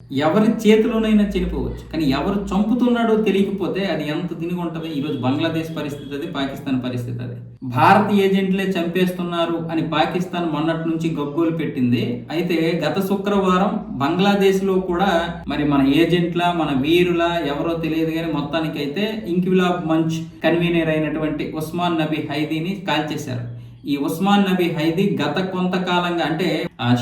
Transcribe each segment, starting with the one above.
ఎవరి చేతిలోనైనా చనిపోవచ్చు. కానీ ఎవరు చంపుతున్నాడో తెలియకపోతే అది ఎంత దినిగుంటది. ఈరోజు బంగ్లాదేశ్ పరిస్థితి అది, పాకిస్తాన్ పరిస్థితి అది. భారత ఏజెంట్లే చంపేస్తున్నారు అని పాకిస్తాన్ మొన్నటి నుంచి గగ్గోలు పెట్టింది. అయితే గత శుక్రవారం బంగ్లాదేశ్లో కూడా మరి మన ఏజెంట్ల, మన వీరుల ఎవరో తెలియదు కానీ మొత్తానికైతే ఇంక్విలాబ్ మంచ్ కన్వీనర్ అయినటువంటి ఉస్మాన్ నబీ హైదీని కాల్చేశారు. ఈ ఉస్మాన్ నబీ హైదీ గత కొంతకాలంగా అంటే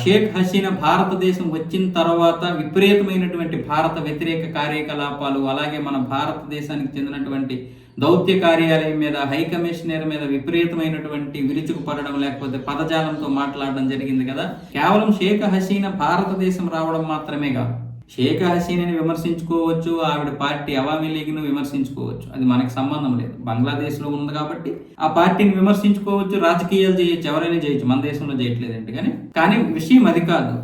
షేక్ హసీనా భారతదేశం వచ్చిన తర్వాత విపరీతమైనటువంటి భారత వ్యతిరేక కార్యకలాపాలు, అలాగే మన భారతదేశానికి చెందినటువంటి దౌత్య కార్యాలయం మీద, హై కమిషనర్ మీద విపరీతమైనటువంటి విరుచుకుపడడం, లేకపోతే పదజాలంతో మాట్లాడడం జరిగింది కదా. కేవలం షేక్ హసీనా భారతదేశం రావడం మాత్రమే కాదు, షేక్ హసీనాని విమర్శించుకోవచ్చు, ఆవిడ పార్టీ అవామీ లీగ్ను విమర్శించుకోవచ్చు, అది మనకి సంబంధం లేదు. బంగ్లాదేశ్లో ఉంది కాబట్టి ఆ పార్టీని విమర్శించుకోవచ్చు, రాజకీయాలు చేయొచ్చు, ఎవరైనా చేయొచ్చు, మన దేశంలో చేయట్లేదండి. కానీ విషయం అది కాదు.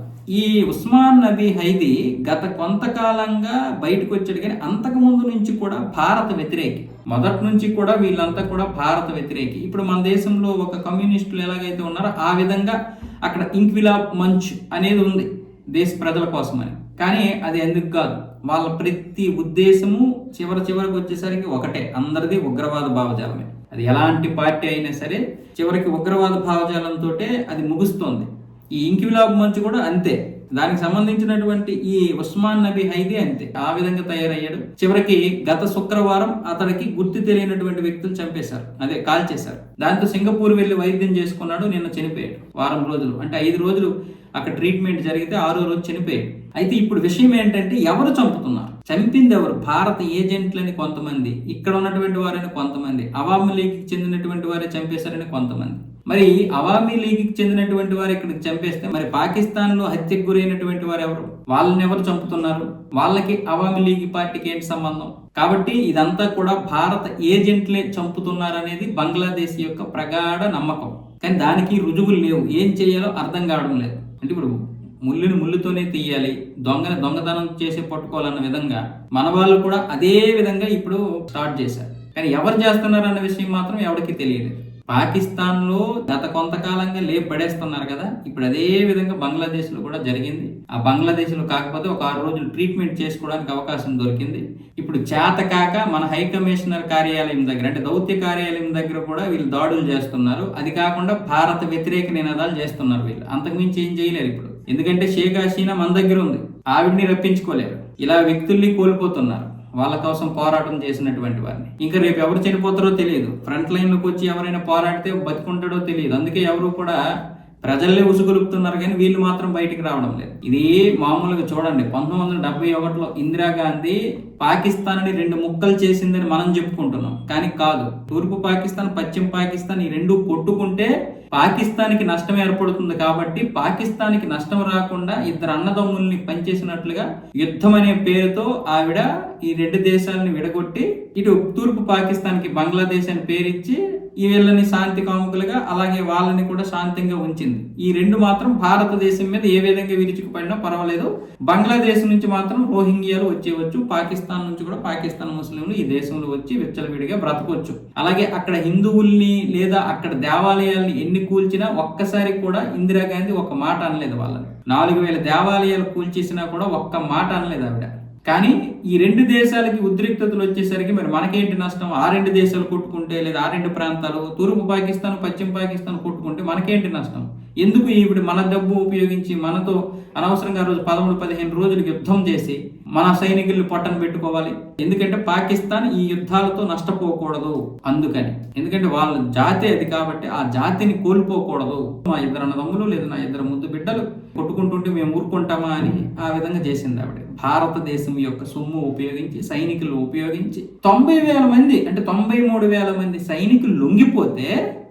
ఈ ఉస్మాన్ నబీ హైదీ గత కొంతకాలంగా బయటకు వచ్చాడు, కానీ అంతకుముందు నుంచి కూడా భారత వ్యతిరేకి. మొదటి నుంచి కూడా వీళ్ళంతా కూడా భారత వ్యతిరేకి. ఇప్పుడు మన దేశంలో ఒక కమ్యూనిస్టులు ఎలాగైతే ఉన్నారో ఆ విధంగా అక్కడ ఇంక్విలాబ్ మంచ్ అనేది ఉంది దేశ ప్రజల కోసమని. కానీ అది ఎందుకు కాదు, వాళ్ళ ప్రతి ఉద్దేశము చివరికి వచ్చేసరికి ఒకటే, అందరిది ఉగ్రవాద భావజాలమే. అది ఎలాంటి పార్టీ అయినా సరే చివరికి ఉగ్రవాద భావజాలంతో అది ముగుస్తుంది. ఈ ఇంక్విలాబ్ మంచ్ కూడా అంతే, దానికి సంబంధించినటువంటి ఈ ఉస్మాన్ నబీ హైదీ అంతే, ఆ విధంగా తయారయ్యాడు. చివరికి గత శుక్రవారం అతడికి గుర్తు తెలియనటువంటి వ్యక్తులు చంపేశారు, అదే కాల్చేశారు. దాంతో సింగపూర్ వెళ్లి వైద్యం చేసుకున్నాడు, నిన్న చనిపోయాడు. వారం రోజులు అంటే 5 రోజులు అక్కడ ట్రీట్మెంట్ జరిగితే 6వ రోజు చనిపోయాడు. అయితే ఇప్పుడు విషయం ఏంటంటే ఎవరు చంపుతున్నారు, చంపింది ఎవరు? భారత ఏజెంట్లని కొంతమంది, ఇక్కడ ఉన్నటువంటి వారని కొంతమంది, అవామీ లీగ్కి చెందినటువంటి వారే చంపేశారని కొంతమంది. మరి అవామీ లీగ్కి చెందినటువంటి వారు ఇక్కడికి చంపేస్తే మరి పాకిస్తాన్లో హత్యకు గురైనటువంటి వారు ఎవరు? వాళ్ళని ఎవరు చంపుతున్నారు? వాళ్ళకి అవామీ లీగ్ పార్టీకి ఏంటి సంబంధం? కాబట్టి ఇదంతా కూడా భారత ఏజెంట్లే చంపుతున్నారనేది బంగ్లాదేశ్ యొక్క ప్రగాఢ నమ్మకం. కానీ దానికి రుజువులు లేవు, ఏం చేయాలో అర్థం కావడం లేదు. అంటే ఇప్పుడు ముళ్ళుని ముళ్ళుతోనే తీయాలి, దొంగని దొంగతనం చేసి పట్టుకోవాలన్న విధంగా మన వాళ్ళు కూడా అదే విధంగా ఇప్పుడు స్టార్ట్ చేశారు. కానీ ఎవరు చేస్తున్నారు అన్న విషయం మాత్రం ఎవరికి తెలియలేదు. పాకిస్తాన్లో గత కొంతకాలంగా పడేస్తున్నారు కదా, ఇప్పుడు అదే విధంగా బంగ్లాదేశ్లో కూడా జరిగింది. ఆ బంగ్లాదేశ్లో కాకపోతే ఒక 6 రోజులు ట్రీట్మెంట్ చేసుకోవడానికి అవకాశం దొరికింది. ఇప్పుడు చేత కాక మన హై కమిషనర్ కార్యాలయం దగ్గర, అంటే దౌత్య కార్యాలయం దగ్గర కూడా వీళ్ళు దాడులు చేస్తున్నారు. అది కాకుండా భారత వ్యతిరేక నినాదాలు చేస్తున్నారు వీళ్ళు. అంతకుమించి ఏం చేయలేరు ఇప్పుడు, ఎందుకంటే షేక్ హసీనా మన దగ్గర ఉంది, ఆవిడ్ని రప్పించుకోలేరు. ఇలా వ్యక్తుల్ని కోల్పోతున్నారు, వాళ్ళ కోసం పోరాటం చేసినటువంటి వారిని. ఇంకా రేపు ఎవరు చనిపోతారో తెలియదు, ఫ్రంట్ లైన్లోకి వచ్చి ఎవరైనా పోరాడితే బతుకుంటాడో తెలియదు. అందుకే ఎవరు కూడా ప్రజల్లే ఉసుగొలుపుతున్నారు, కానీ వీళ్ళు మాత్రం బయటికి రావడం లేదు. ఇది మామూలుగా చూడండి, 1971లో ఇందిరాగాంధీ పాకిస్తాన్ని 2 ముక్కలు చేసిందని మనం చెప్పుకుంటున్నాం, కానీ కాదు. తూర్పు పాకిస్తాన్, పశ్చిమ పాకిస్తాన్ ఈ 2 కొట్టుకుంటే పాకిస్తాన్కి నష్టం ఏర్పడుతుంది. కాబట్టి పాకిస్తాన్కి నష్టం రాకుండా 2 అన్నదమ్ముల్ని పనిచేసినట్లుగా యుద్ధం అనే పేరుతో ఆవిడ ఈ 2 దేశాలని విడగొట్టి ఇటు తూర్పు పాకిస్తాన్కి బంగ్లాదేశ్ అని పేరిచ్చి ఈ వీళ్ళని శాంతి కాముకులుగా, అలాగే వాళ్ళని కూడా శాంతంగా ఉంచింది. ఈ 2 మాత్రం భారతదేశం మీద ఏ విధంగా విరుచుకుపడినా పర్వాలేదు, బంగ్లాదేశ్ నుంచి మాత్రం రోహింగ్యాలు వచ్చేవచ్చు, పాకిస్తాన్ నుంచి కూడా పాకిస్తాన్ ముస్లింలు ఈ దేశంలో వచ్చి విచ్చలవిడిగా బ్రతకొచ్చు. అలాగే అక్కడ హిందువుల్ని లేదా అక్కడ దేవాలయాల్ని ఎన్ని కూల్చినా ఒక్కసారి కూడా ఇందిరాగాంధీ ఒక్క మాట అనలేదు. వాళ్ళని 4000 దేవాలయాలు కూల్చేసినా కూడా ఒక్క మాట అనలేదు ఆవిడ. కానీ ఈ 2 దేశాలకి ఉద్రిక్తతలు వచ్చేసరికి మరి మనకేంటి నష్టం? ఆ 2 దేశాలు కొట్టుకుంటే, లేదా ఆ 2 ప్రాంతాలు తూర్పు పాకిస్తాన్, పశ్చిమ పాకిస్తాన్ కొట్టుకుంటే మనకేంటి నష్టం? ఎందుకు ఈవిడ మన డబ్బు ఉపయోగించి మనతో అనవసరంగా రోజు 13-15 రోజులు యుద్ధం చేసి మన సైనికుల్ని పొట్టను పెట్టుకోవాలి? ఎందుకంటే పాకిస్తాన్ ఈ యుద్ధాలతో నష్టపోకూడదు అందుకని. ఎందుకంటే వాళ్ళ జాతి అది, కాబట్టి ఆ జాతిని కోల్పోకూడదు. మా 2 అన్నదమ్ములు లేదా నా 2 ముద్దు బిడ్డలు కొట్టుకుంటుంటే మేము ఊరుకుంటామా అని ఆ విధంగా చేసింది ఆవిడ. భారతదేశం యొక్క సొమ్ము ఉపయోగించి, సైనికులు ఉపయోగించి 90,000 మంది, అంటే 93,000 మంది సైనికులు లొంగిపోతే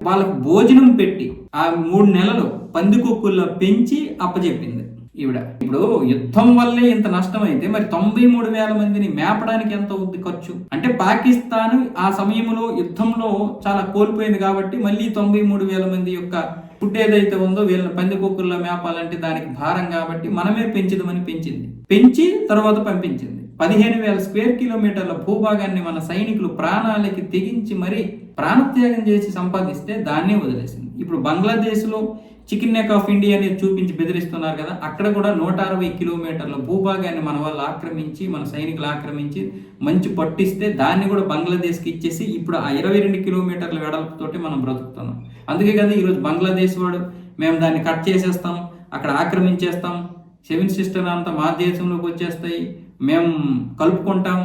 వాళ్ళకు భోజనం పెట్టి ఆ 3 నెలలు పందికొక్కుల్లో పెంచి అప్పచెప్పింది ఈవిడ. ఇప్పుడు యుద్ధం వల్లే ఇంత నష్టం అయితే మరి 93,000 మందిని మేపడానికి ఎంత అవుద్ది ఖర్చు? అంటే పాకిస్తాన్ ఆ సమయంలో యుద్ధంలో చాలా కోల్పోయింది కాబట్టి మళ్ళీ 93,000 మంది యొక్క ఫుడ్ ఏదైతే ఉందో వీళ్ళని పందికొక్కుల్లో మేపాలంటే దానికి భారం, కాబట్టి మనమే పెంచుదామని పెంచి తర్వాత పంపించింది. 15,000 స్క్వేర్ కిలోమీటర్ల భూభాగాన్ని మన సైనికులు ప్రాణాలకి తెగించి మరీ ప్రాణత్యాగం చేసి సంపాదిస్తే దాన్నే వదిలేసింది. ఇప్పుడు బంగ్లాదేశ్లో చికెన్ నెక్ ఆఫ్ ఇండియా అనేది చూపించి బెదిరిస్తున్నారు కదా, అక్కడ కూడా 160 కిలోమీటర్ల భూభాగాన్ని మన వాళ్ళు ఆక్రమించి, మన సైనికులు ఆక్రమించి మంచి పట్టిస్తే దాన్ని కూడా బంగ్లాదేశ్కి ఇచ్చేసి ఇప్పుడు ఆ 22 కిలోమీటర్ల వెడల్పుతోటి మనం బ్రతుకుతున్నాం. అందుకే కదా ఈరోజు బంగ్లాదేశ్ వాడు మేము దాన్ని కట్ చేసేస్తాం, అక్కడ ఆక్రమించేస్తాం, 7 సిస్టర్ అంతా మా దేశంలోకి వచ్చేస్తాయి, మేము కలుపుకుంటాం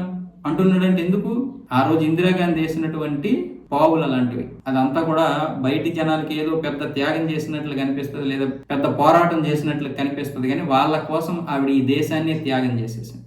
అంటున్నాడంటే ఎందుకు? ఆ రోజు ఇందిరాగాంధీ వేసినటువంటి పావులు అలాంటివి. అదంతా కూడా బయటి జనాలకి ఏదో పెద్ద త్యాగం చేసినట్లు కనిపిస్తుంది, లేదా పెద్ద పోరాటం చేసినట్లు కనిపిస్తుంది, కానీ వాళ్ళ కోసం ఆవిడ ఈ దేశాన్ని త్యాగం చేసేసింది.